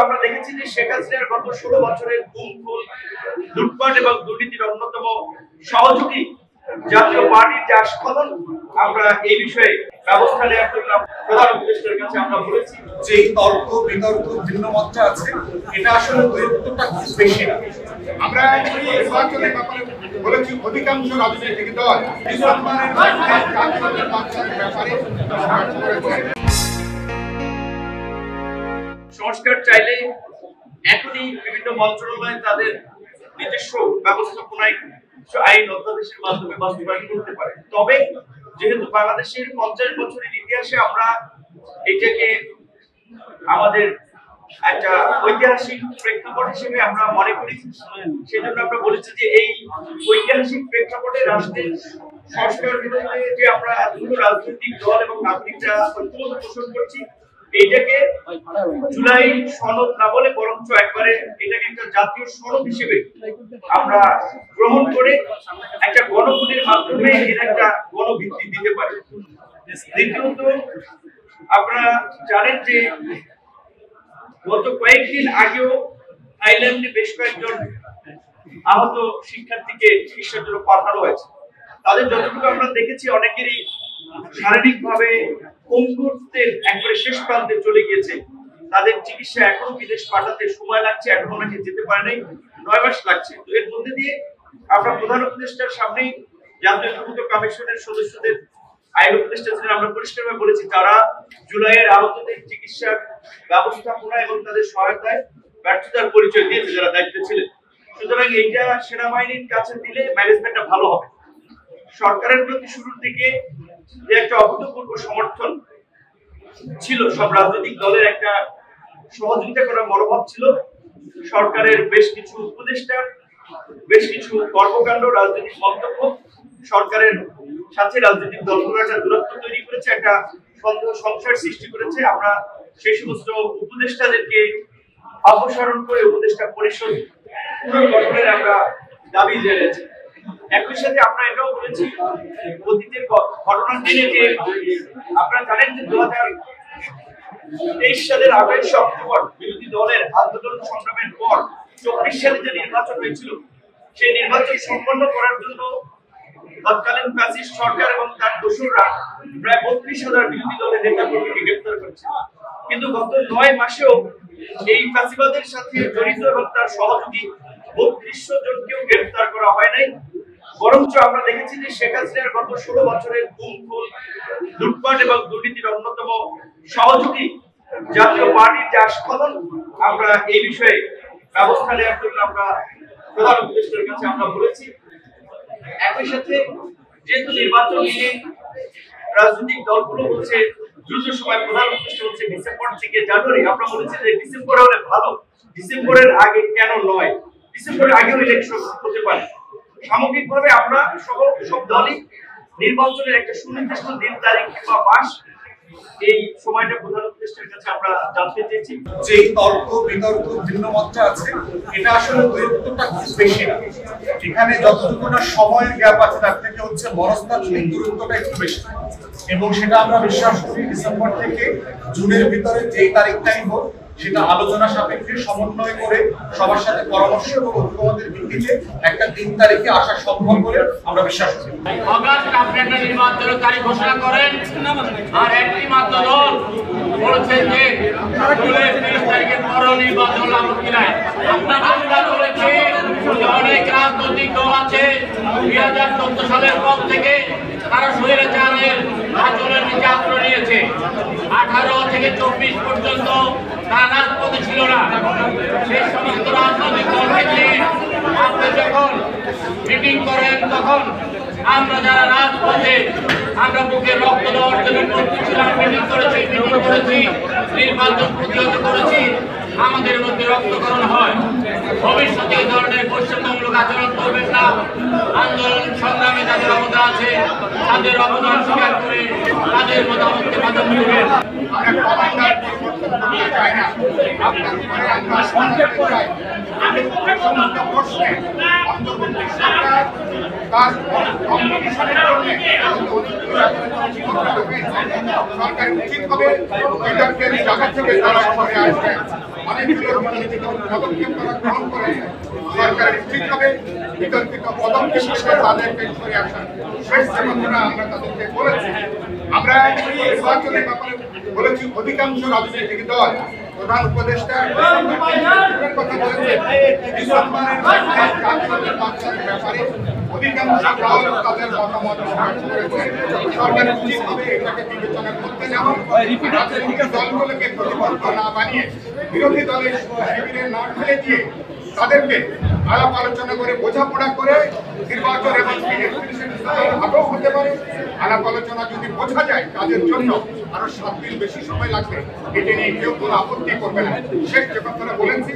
আমরা দেখেছি যে শেখ হাসিনার গত 16 বছরের গুম খুন, লুটপাট এবং দুর্নীতির অন্যতম সহযোগী জাতীয় পার্টির যে আস্ফালন, আমরা এই বিষয়ে ব্যবস্থা নেওয়ার জন্য প্রধান উপদেষ্টার কাছে আমরা বলেছি যে তর্ক বিতর্ক ভিন্ন মতটা আছে, এটা আসলে গুরুত্বটা খুব বেশি না। আমরা নির্বাচনের ব্যাপারে বলেছি অধিকাংশ রাজনৈতিক দল ডিসেম্বরের মধ্যে জাতীয়তার ব্যাপারে সংস্কার চাইলে এখনই বিভিন্ন মন্ত্রণালয় তাদের নিজস্ব ব্যবস্থাপনায় আইন অধ্যাদেশের মাধ্যমে বাস্তবায়ন করতে পারে। তবে যেহেতু বাংলাদেশের 50 বছরের ইতিহাসে আমরা এটাকে আমাদের একটা ঐতিহাসিক প্রেক্ষাপট হিসেবে আমরা মনে করি, সেজন্য আমরা বলেছি যে এই ঐতিহাসিক প্রেক্ষাপটে রাষ্ট্রের সংস্কার বিরোধী যে আমরা এতগুলো রাজনৈতিক দল এবং নাগরিকরা ঐক্যমত পোষণ করছি, এইটাকে জুলাই সনদ না বলে বরঞ্চ একবারে এটাকে একটা জাতীয় সনদ হিসেবে আমরা গ্রহণ করে একটা গণভোটের মাধ্যমে এর একটা গণভিত্তি দিতে পারি। দ্বিতীয়ত, আপনারা জানেন যে গত কয়েকদিন আগেও থাইল্যান্ডে বেশ কয়েকজন আহত শিক্ষার্থীকে চিকিৎসার জন্য পাঠানো হয়েছে। তাদের যতটুকু আমরা দেখেছি অনেকেরই শারীরিকভাবে পঙ্গুত্বের একবারে শেষ প্রান্তে চলে গিয়েছে। তাদের চিকিৎসা এখনো বিদেশ পাঠাতে সময় লাগছে, এখন অনেকে যেতে পারে নাই, 9 মাস লাগছে। তো এর মধ্যে দিয়ে আমরা প্রধান উপদেষ্টার সামনেই জাতীয় সংসদ কমিশনের সদস্যদের আইন উপদেষ্টা ছিলেন, আমরা পরিষ্কারভাবে বলেছি তারা জুলাইয়ের আহতদের চিকিৎসার ব্যবস্থাপনা এবং তাদের সহায়তায় ব্যর্থতার পরিচয় দিয়েছে যারা দায়িত্বে ছিলেন। সুতরাং এইটা সেনাবাহিনীর কাছে দিলে ম্যানেজমেন্টটা ভালো হবে। সরকারের প্রতি শুরুর দিকে যে একটা অভূতপূর্ব সমর্থন ছিল, সব রাজনৈতিক দলের একটা সহযোগিতা করার মনোভাব ছিল। সরকারের বেশ কিছু উপদেষ্টা, বেশ কিছু কর্মকাণ্ড, রাজনৈতিক মন্তব্য সরকারের সাথে রাজনৈতিক দলগুলোর একটা দূরত্ব তৈরি করেছে, একটা সন্দেহ সংশয়ের সৃষ্টি করেছে। আমরা সেই সমস্ত উপদেষ্টাদেরকে অপসারণ করে উপদেষ্টা পরিষদ পুনর্গঠনের আমরা দাবি জানিয়েছি। একই সাথে আমরা এটাও বলেছি অতীতের ঘটনা টেনে যে আপনারা জানেন যে 2023 সালের 28 অক্টোবর বিরোধী দলের আন্দোলন সংগ্রামের পর 24 সালে যে নির্বাচন হয়েছিল, সেই নির্বাচন সম্পন্ন করার জন্য তৎকালীন ফ্যাসিস্ট সরকার এবং তার দোসররা প্রায় 32,000 বিরোধী দলের নেতাকর্মীকে গ্রেফতার করেছে। কিন্তু গত 9 মাসেও এই ফ্যাসিবাদের সাথে জড়িত এবং তার সহযোগী 3200 জনকেও গ্রেফতার করা হয় নাই। বরঞ্চ আমরা দেখেছি যে শেখ হাসিনার গত 16 বছরের গুম খুন, লুটপাট এবং দুর্নীতির অন্যতম সহযোগী জাতীয় পার্টির যে আস্ফালন, আমরা এই বিষয়ে ব্যবস্থা নেওয়ার জন্য আমরা প্রধান উপদেষ্টার কাছে আমরা বলেছি। একই সাথে যেহেতু নির্বাচন নিয়ে রাজনৈতিক দলগুলো বলছে দ্রুত সময়, প্রধান উপদেষ্টা হচ্ছে ডিসেম্বর থেকে জানুয়ারি, আমরা বলেছি যে ডিসেম্বরে হলে ভালো, ডিসেম্বরের আগে কেন নয়, ডিসেম্বরের আগেও ইলেকশন হতে পারে। সামগ্রিকভাবে আমরা সব দলই নির্বাচনের একটা সুনির্দিষ্ট দিন, তারিখ কিংবা মাস, এই সময়টা প্রধান উপদেষ্টার কাছে আমরা জানতে চেয়েছি। যে তর্ক বিতর্ক ভিন্ন মতটা আছে, এটা আসলে গুরুত্বটা খুব বেশি না। এখানে যতটুকু না সময়ের গ্যাপ আছে, তার থেকে হচ্ছে মনস্তাত্ত্বিক গুরুত্বটা একটু বেশি, এবং সেটা আমরা বিশ্বাস করি ডিসেম্বর থেকে জুনের ভিতরে যেই তারিখটাই হোক, সেটা আলোচনা সাপেক্ষে সমন্বয় করে সবার সাথে পরামর্শ এবং ঐক্যমতের ভিত্তিতে একটা 3 তারিখে আসা সম্ভব বলে আমরা বিশ্বাস করি। অগাস্ট আপনি একটা নির্বাচনের তারিখ ঘোষণা করেন, আর একটি মাত্র দল বলেছেন যে জুলাই 30 তারিখের পরও নির্বাচন আপত্তি নাই। আমরা বলেছি অনেক রাজনৈতিক দল আছে 2014 সালের পর থেকে তারা স্বৈরাচারের আচরণের নিচে আশ্রয় নিয়েছে। 18 থেকে 24 পর্যন্ত তারা রাজপথে ছিল না। সেই সমস্ত রাজনৈতিক দলকে নিয়ে আপনি যখন মিটিং করেন, তখন আমরা যারা রাজপথে আমরা বুকে রক্ত দেওয়ার জন্য প্রস্তুত ছিলাম, মিটিং করেছি, নির্বাচন প্রতিহত করেছি, আমাদের মধ্যে রক্তকরণ হয়। ভবিষ্যতে এই ধরনের বৈষম্যমূলক আচরণ করবেন না। আন্দোলন সংগ্রামে যাদের অবদান আছে তাদের অবদান স্বীকার করে তাদের মতামতকে প্রাধান্য দেবেন। সরকার উচিত হবে এটাকে জায়গা থেকে তারা আসবে। অনেকগুলো রাজনৈতিক পদক্ষেপ তারা গ্রহণ করে সরকার নিশ্চিতভাবে বিতর্কিত পদক্ষেপ হিসেবে তাদেরকে সরে আসার শেষ যে কথাটা আমরা তাদেরকে বলেছি। আমরা নির্বাচনের ব্যাপারে বলেছি অধিকাংশ রাজনৈতিক দল প্রধান উপদেষ্টা কথা বলেছে ডিসেম্বরের মধ্যে জাতীয় নির্বাচনের ব্যাপারে অধিকাংশ দল তাদের মতামত প্রকাশ করেছে। সরকার উচিতভাবে এটাকে বিবেচনা করতে নেওয়া, রাজনৈতিক দলগুলোকে প্রতিপক্ষ না বানিয়ে বিরোধী দলের শিবিরে না ফেলে দিয়ে তাদেরকে আলাপ আলোচনা করে বোঝাপড়া করে নির্বাচন এবং আগ্রহ হতে পারে। আলাপ আলোচনা যদি বোঝা যায় কাজের জন্য আরো 7 দিন বেশি সময় লাগবে, এটা নিয়ে কেউ কোনো আপত্তি করবে না। শেষ যে কথাটা বলেছি